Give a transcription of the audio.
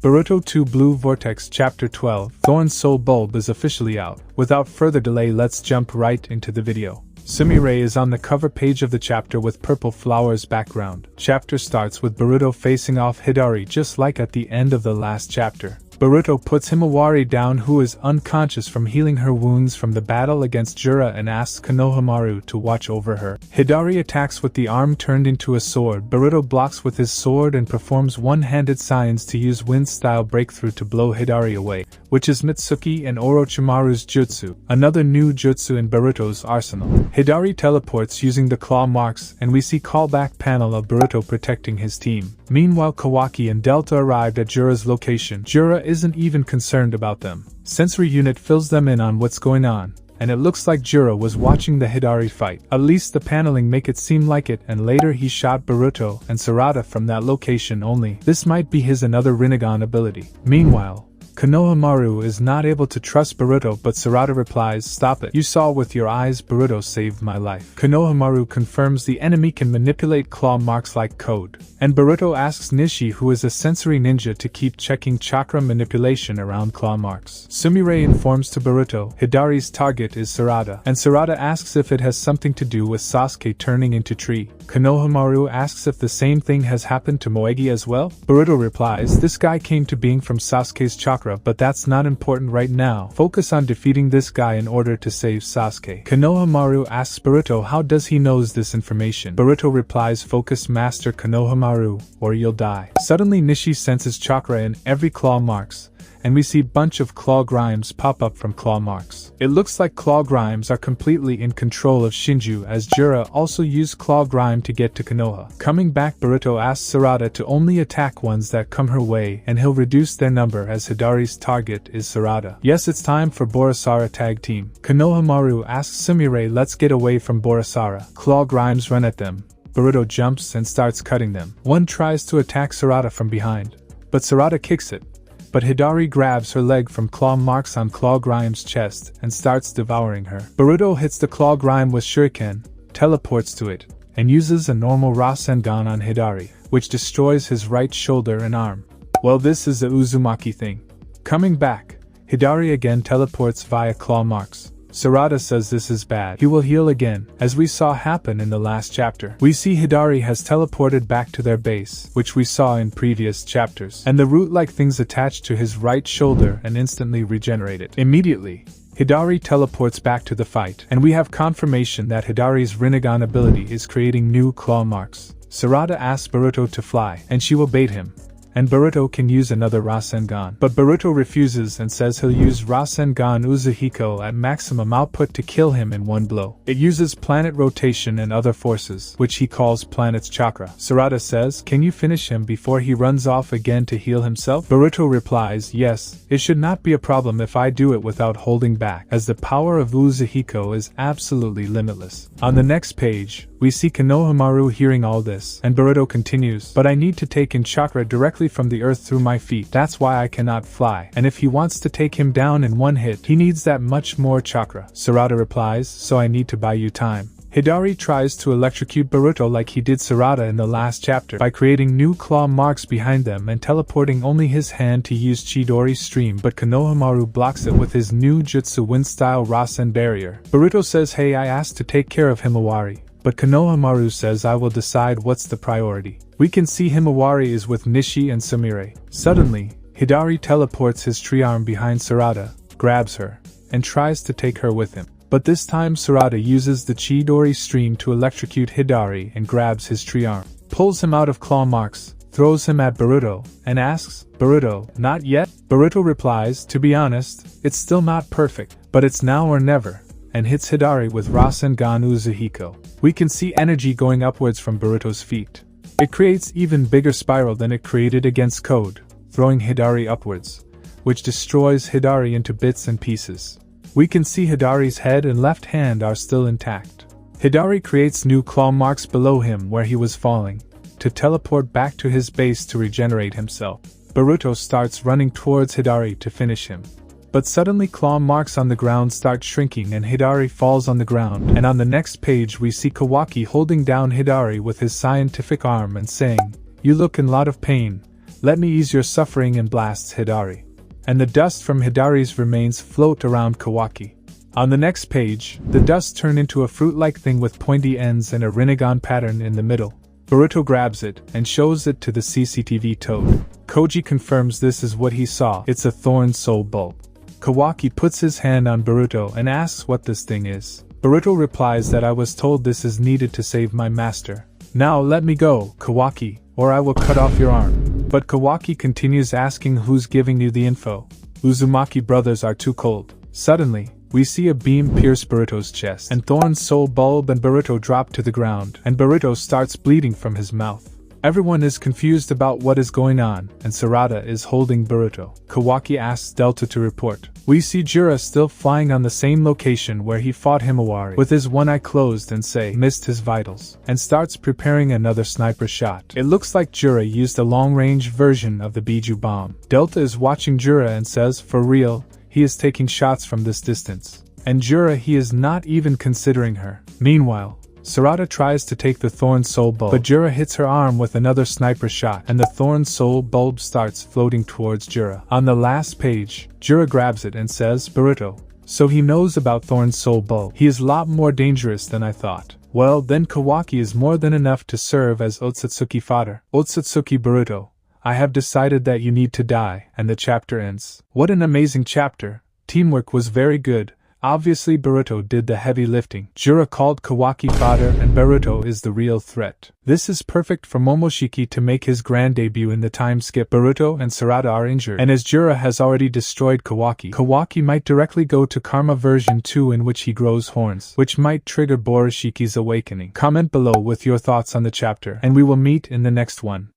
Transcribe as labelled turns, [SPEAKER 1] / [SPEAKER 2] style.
[SPEAKER 1] Boruto 2 Blue Vortex Chapter 12 Thorn Soul Bulb is officially out. Without further delay, let's jump right into the video. Sumire is on the cover page of the chapter with purple flowers background. Chapter starts with Boruto facing off Hidari just like at the end of the last chapter. Boruto puts Himawari down, who is unconscious from healing her wounds from the battle against Jura, and asks Konohamaru to watch over her. Hidari attacks with the arm turned into a sword. Boruto blocks with his sword and performs one-handed signs to use wind-style breakthrough to blow Hidari away, which is Mitsuki and Orochimaru's jutsu, another new jutsu in Boruto's arsenal. Hidari teleports using the claw marks, and we see callback panel of Boruto protecting his team. Meanwhile, Kawaki and Delta arrived at Jura's location. Jura isn't even concerned about them. Sensory unit fills them in on what's going on, and it looks like Jura was watching the Hidari fight. At least the paneling make it seem like it, and later he shot Boruto and Sarada from that location only. This might be his another Rinnegan ability. Meanwhile, Konohamaru is not able to trust Boruto, but Sarada replies, "Stop it. You saw with your eyes Boruto saved my life." Konohamaru confirms the enemy can manipulate claw marks like code, and Boruto asks Nishi, who is a sensory ninja, to keep checking chakra manipulation around claw marks. Sumire informs to Boruto Hidari's target is Sarada, and Sarada asks if it has something to do with Sasuke turning into tree. Konohamaru asks if the same thing has happened to Moegi as well. Boruto replies, "This guy came to being from Sasuke's chakra, but that's not important right now. Focus on defeating this guy in order to save Sasuke." Konohamaru asks Boruto how does he knows this information. Boruto replies, "Focus, Master Konohamaru, or you'll die." Suddenly Nishi senses chakra in every claw marks, and we see bunch of claw grimes pop up from claw marks. It looks like claw grimes are completely in control of Shinju, as Jura also used claw grime to get to Konoha. Coming back, Boruto asks Sarada to only attack ones that come her way, and he'll reduce their number as Hidari's target is Sarada. Yes, it's time for Borasara tag team. Konohamaru asks Sumire, "Let's get away from Borasara." Claw grimes run at them. Boruto jumps and starts cutting them. One tries to attack Sarada from behind, but Sarada kicks it. But Hidari grabs her leg from claw marks on Claw Grime's chest and starts devouring her. Boruto hits the Claw Grime with shuriken, teleports to it, and uses a normal Rasengan on Hidari, which destroys his right shoulder and arm. Well, this is the Uzumaki thing. Coming back, Hidari again teleports via claw marks. Sarada says this is bad. He will heal again, as we saw happen in the last chapter. We see Hidari has teleported back to their base, which we saw in previous chapters, and the root-like things attached to his right shoulder and instantly regenerate it. Immediately, Hidari teleports back to the fight, and we have confirmation that Hidari's Rinnegan ability is creating new claw marks. Sarada asks Boruto to fly, and she will bait him, and Boruto can use another Rasengan. But Boruto refuses and says he'll use Rasengan Uzuhiko at maximum output to kill him in one blow. It uses planet rotation and other forces, which he calls planet's chakra. Sarada says, "Can you finish him before he runs off again to heal himself?" Boruto replies, "Yes, it should not be a problem if I do it without holding back, as the power of Uzuhiko is absolutely limitless." On the next page, we see Konohamaru hearing all this, and Boruto continues, "But I need to take in chakra directly from the earth through my feet. That's why I cannot fly, and if he wants to take him down in one hit, he needs that much more chakra." Sarada replies, "So I need to buy you time." Hidari tries to electrocute Boruto like he did Sarada in the last chapter by creating new claw marks behind them and teleporting only his hand to use Chidori Stream, but Konohamaru blocks it with his new jutsu wind-style Rasen barrier. Boruto says, "Hey, I asked to take care of Himawari." But Konohamaru says, "I will decide what's the priority." We can see Himawari is with Nishi and Sumire. Suddenly, Hidari teleports his tree arm behind Sarada, grabs her, and tries to take her with him. But this time Sarada uses the Chidori Stream to electrocute Hidari and grabs his tree arm, pulls him out of claw marks, throws him at Boruto, and asks, "Boruto, not yet?" Boruto replies, "To be honest, it's still not perfect, but it's now or never," and hits Hidari with Rasengan Uzuhiko. We can see energy going upwards from Boruto's feet. It creates even bigger spiral than it created against Code, throwing Hidari upwards, which destroys Hidari into bits and pieces. We can see Hidari's head and left hand are still intact. Hidari creates new claw marks below him where he was falling, to teleport back to his base to regenerate himself. Boruto starts running towards Hidari to finish him. But suddenly claw marks on the ground start shrinking and Hidari falls on the ground, and on the next page we see Kawaki holding down Hidari with his scientific arm and saying, "You look in lot of pain, Let me ease your suffering, and blasts Hidari. And the dust from Hidari's remains float around Kawaki. On the next page, the dust turn into a fruit-like thing with pointy ends and a Rinnegan pattern in the middle. Boruto grabs it and shows it to the CCTV toad. Koji confirms this is what he saw. It's a thorn soul bulb. Kawaki puts his hand on Boruto and asks what this thing is. Boruto replies that I was told this is needed to save my master. Now let me go, Kawaki, or I will cut off your arm. But Kawaki continues asking who's giving you the info. Uzumaki brothers are too cold. Suddenly, we see a beam pierce Boruto's chest, and Thorn's soul bulb and Boruto drop to the ground, and Boruto starts bleeding from his mouth. Everyone is confused about what is going on, and Sarada is holding Boruto. Kawaki asks Delta to report. We see Jura still flying on the same location where he fought Himawari, with his one eye closed and say, missed his vitals, and starts preparing another sniper shot. It looks like Jura used a long-range version of the Biju bomb. Delta is watching Jura and says, for real, he is taking shots from this distance. And Jura, he is not even considering her. Meanwhile, Sarada tries to take the thorn soul bulb, but Jura hits her arm with another sniper shot, and the thorn soul bulb starts floating towards Jura. On the last page, Jura grabs it and says, Boruto. So he knows about Thorn's soul bulb. He is a lot more dangerous than I thought. Well, then Kawaki is more than enough to serve as Otsutsuki fodder. Otsutsuki Boruto, I have decided that you need to die, and the chapter ends. What an amazing chapter. Teamwork was very good. Obviously Boruto did the heavy lifting. Jura called Kawaki fodder, and Boruto is the real threat. This is perfect for Momoshiki to make his grand debut in the time skip. Boruto and Sarada are injured, and as Jura has already destroyed Kawaki, Kawaki might directly go to Karma version 2 in which he grows horns, which might trigger Boroshiki's awakening. Comment below with your thoughts on the chapter, and we will meet in the next one.